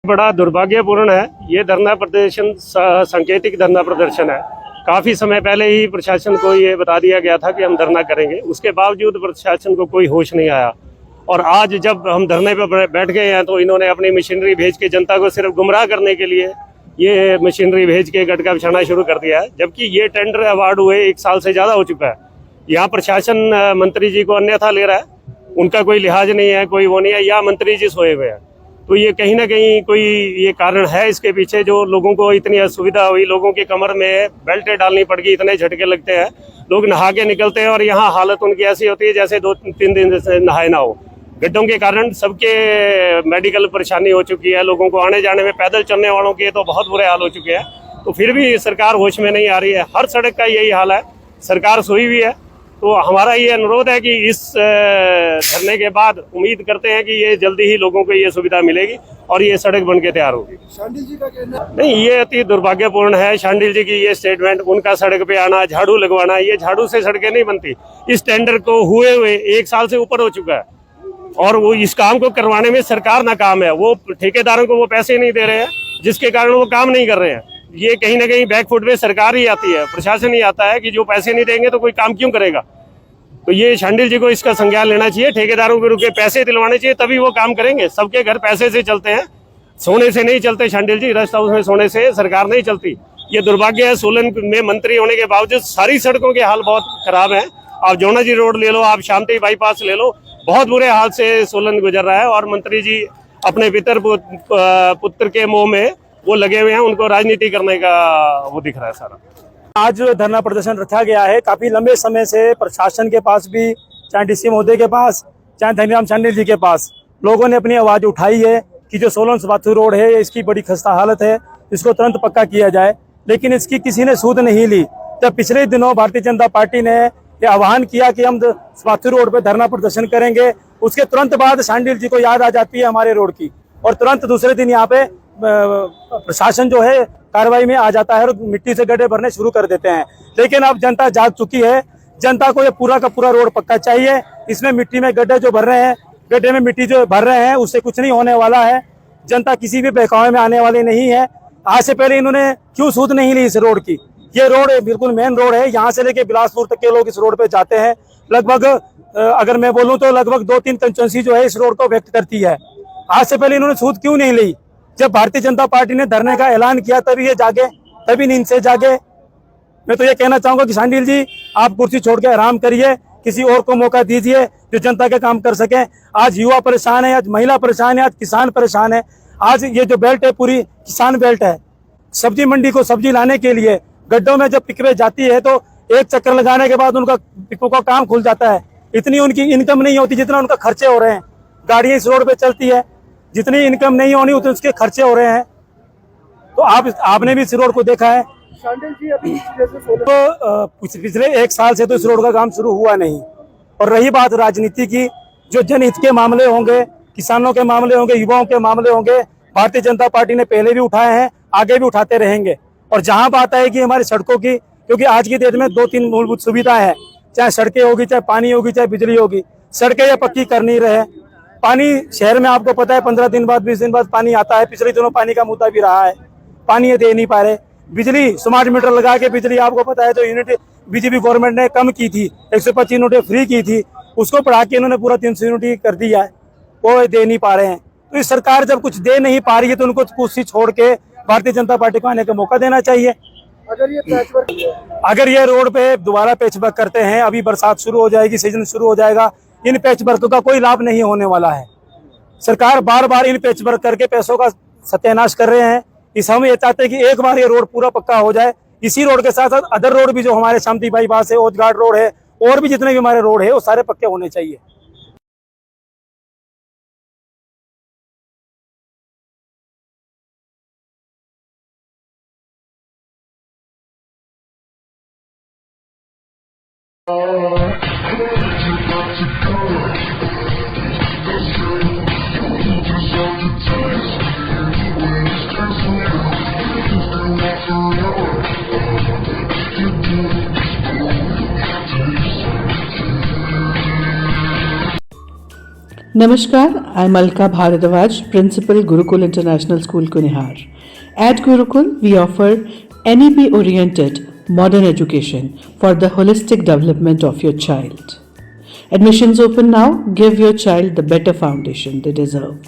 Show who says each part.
Speaker 1: बड़ा दुर्भाग्यपूर्ण है। ये धरना प्रदर्शन सांकेतिक धरना प्रदर्शन है। काफ़ी समय पहले ही प्रशासन को ये बता दिया गया था कि हम धरना करेंगे, उसके बावजूद प्रशासन को कोई होश नहीं आया। और आज जब हम धरने पर बैठ गए हैं तो इन्होंने अपनी मशीनरी भेज के जनता को सिर्फ गुमराह करने के लिए ये मशीनरी भेज के गटका बिछाना शुरू कर दिया है। जबकि ये टेंडर अवार्ड हुए 1 साल से ज़्यादा हो चुका है। यहाँ प्रशासन मंत्री जी को अन्यथा ले रहा है, उनका कोई लिहाज नहीं है, कोई वो नहीं है, या मंत्री जी सोए हुए हैं। तो ये कहीं ना कहीं कोई ये कारण है इसके पीछे, जो लोगों को इतनी असुविधा हुई, लोगों की कमर में बेल्टें डालनी पड़ गई, इतने झटके लगते हैं, लोग नहा के निकलते हैं और यहाँ हालत उनकी ऐसी होती है जैसे 2-3 दिन से नहाए ना हो। गड्ढों के कारण सबके मेडिकल परेशानी हो चुकी है, लोगों को आने जाने में, पैदल चलने वालों के तो बहुत बुरे हाल हो चुके हैं। तो फिर भी सरकार होश में नहीं आ रही है। हर सड़क का यही हाल है, सरकार सोई हुई है। तो हमारा ये अनुरोध है कि इस धरने के बाद उम्मीद करते हैं कि ये जल्दी ही लोगों को ये सुविधा मिलेगी और ये सड़क बन के तैयार होगी।
Speaker 2: शांडिल जी का कहना
Speaker 1: नहीं, ये अति दुर्भाग्यपूर्ण है। शांडिल जी की ये स्टेटमेंट, उनका सड़क पे आना, झाड़ू लगवाना, ये झाड़ू से सड़कें नहीं बनती। इस टेंडर को हुए 1 साल से ऊपर हो चुका है और वो इस काम को करवाने में सरकार नाकाम है। वो ठेकेदारों को वो पैसे नहीं दे रहे हैं, जिसके कारण वो काम नहीं कर रहे हैं। ये कहीं ना कहीं बैकफुट पे सरकार ही आती है, प्रशासन ही आता है कि जो पैसे नहीं देंगे तो कोई काम क्यों करेगा। तो ये शांडिल जी को इसका संज्ञान लेना चाहिए, ठेकेदारों को रुके पैसे दिलवाने चाहिए, तभी वो काम करेंगे। सबके घर पैसे से चलते हैं, सोने से नहीं चलते। शांडिल जी, रेस्ट हाउस में सोने से सरकार नहीं चलती। ये दुर्भाग्य है, सोलन में मंत्री होने के बावजूद सारी सड़कों के हाल बहुत खराब है। आप जोना जी रोड ले लो, आप शांति बाईपास ले लो, बहुत बुरे हाल से सोलन गुजर रहा है। और मंत्री जी अपने पितर पुत्र के मुंह में वो लगे हुए हैं, उनको राजनीति करने का वो दिख रहा है सारा।
Speaker 2: आज धरना प्रदर्शन रखा गया है। काफी लंबे समय से प्रशासन के पास भी, चाहे डीसी महोदय के पास, चाहे धनीराम शांडिल जी के पास, लोगों ने अपनी आवाज उठाई है कि जो सोलन सुबाथू रोड है इसकी बड़ी खस्ता हालत है, इसको तुरंत पक्का किया जाए। लेकिन इसकी किसी ने सूद नहीं ली। जब पिछले दिनों भारतीय जनता पार्टी ने यह आह्वान किया कि हम सुबाथू रोड पर धरना प्रदर्शन करेंगे, उसके तुरंत बाद शांडिल जी को याद आ जाती है हमारे रोड की, और तुरंत दूसरे दिन यहाँ पे प्रशासन जो है कार्रवाई में आ जाता है और मिट्टी से गड्ढे भरने शुरू कर देते हैं। लेकिन अब जनता जाग चुकी है, जनता को ये पूरा का पूरा रोड पक्का चाहिए। इसमें मिट्टी में गड्ढे जो भर रहे हैं, गड्ढे में मिट्टी जो भर रहे हैं, उससे कुछ नहीं होने वाला है। जनता किसी भी बहकावे में आने वाली नहीं है। आज से पहले इन्होंने क्यों सूद नहीं ली इस रोड की? ये रोड बिल्कुल मेन रोड है, यहाँ से लेके बिलासपुर तक के लोग इस रोड पे जाते हैं। लगभग अगर मैं बोलूँ तो लगभग 2-3 कंस्टिट्यूएंसी जो है इस रोड को व्यक्त करती है। आज से पहले इन्होंने सूद क्यों नहीं ली? जब भारतीय जनता पार्टी ने धरने का ऐलान किया तभी ये जागे, तभी नींद से जागे। मैं तो ये कहना चाहूंगा कि शांडिल जी, आप कुर्सी छोड़ के आराम करिए, किसी और को मौका दीजिए जो जनता के काम कर सके। आज युवा परेशान है, आज महिला परेशान है, आज किसान परेशान है। आज ये जो बेल्ट है पूरी किसान बेल्ट है। सब्जी मंडी को सब्जी लाने के लिए गड्ढों में जब पिकवे जाती है तो एक चक्कर लगाने के बाद उनका पिकवों का काम खुल जाता है। इतनी उनकी इनकम नहीं होती जितना उनका खर्चे हो रहे हैं। गाड़ियां इस रोड पे चलती है, जितनी इनकम नहीं होनी उतने उसके खर्चे हो रहे हैं। तो आपने भी इस रोड को देखा है।
Speaker 3: शांडिल जी, अभी
Speaker 2: तो पिछले 1 साल से तो इस रोड का काम शुरू हुआ नहीं। और रही बात राजनीति की, जो जनहित के मामले होंगे, किसानों के मामले होंगे, युवाओं के मामले होंगे, भारतीय जनता पार्टी ने पहले भी उठाए हैं, आगे भी उठाते रहेंगे। और जहां बात आएगी हमारी सड़कों की, क्योंकि आज की डेट में 2-3 मूलभूत सुविधाएं हैं, चाहे सड़कें होगी, चाहे पानी होगी, चाहे बिजली होगी। सड़कें ये पक्की कर नहीं रहे। पानी शहर में आपको पता है 15 दिन बाद, 20 दिन बाद पानी आता है। पिछले दिनों पानी का मुद्दा भी रहा है, पानी ये दे नहीं पा रहे। बिजली स्मार्ट मीटर लगा के बिजली आपको पता है जो यूनिट बीजेपी गवर्नमेंट ने कम की थी, 125 यूनिटें फ्री की थी, उसको बढ़ा के इन्होंने पूरा 300 यूनिट कर दिया है, वो दे नहीं पा रहे हैं। तो इस सरकार जब कुछ दे नहीं पा रही है तो उनको कुर्सी छोड़ के भारतीय जनता पार्टी को आने का मौका देना चाहिए। अगर ये रोड पे दोबारा पैचवर्क करते हैं, अभी बरसात शुरू हो जाएगी, सीजन शुरू हो जाएगा, इन पैचवर्क का कोई लाभ नहीं होने वाला है। सरकार बार बार इन पैचवर्क करके पैसों का सत्यानाश कर रहे हैं। इस हम ये चाहते हैं कि एक बार ये रोड पूरा पक्का हो जाए। इसी रोड के साथ साथ अदर रोड भी जो हमारे शांति बाईपास है, ओजघाट रोड है, और भी जितने भी हमारे रोड है वो सारे पक्के होने चाहिए।
Speaker 3: Namaskar, I'm Alka Bharadwaj, Principal Gurukul International School, Kunihar. At Gurukul, we offer NEP-oriented modern education for the holistic development of your child. Admissions open now. Give your child the better foundation they deserve.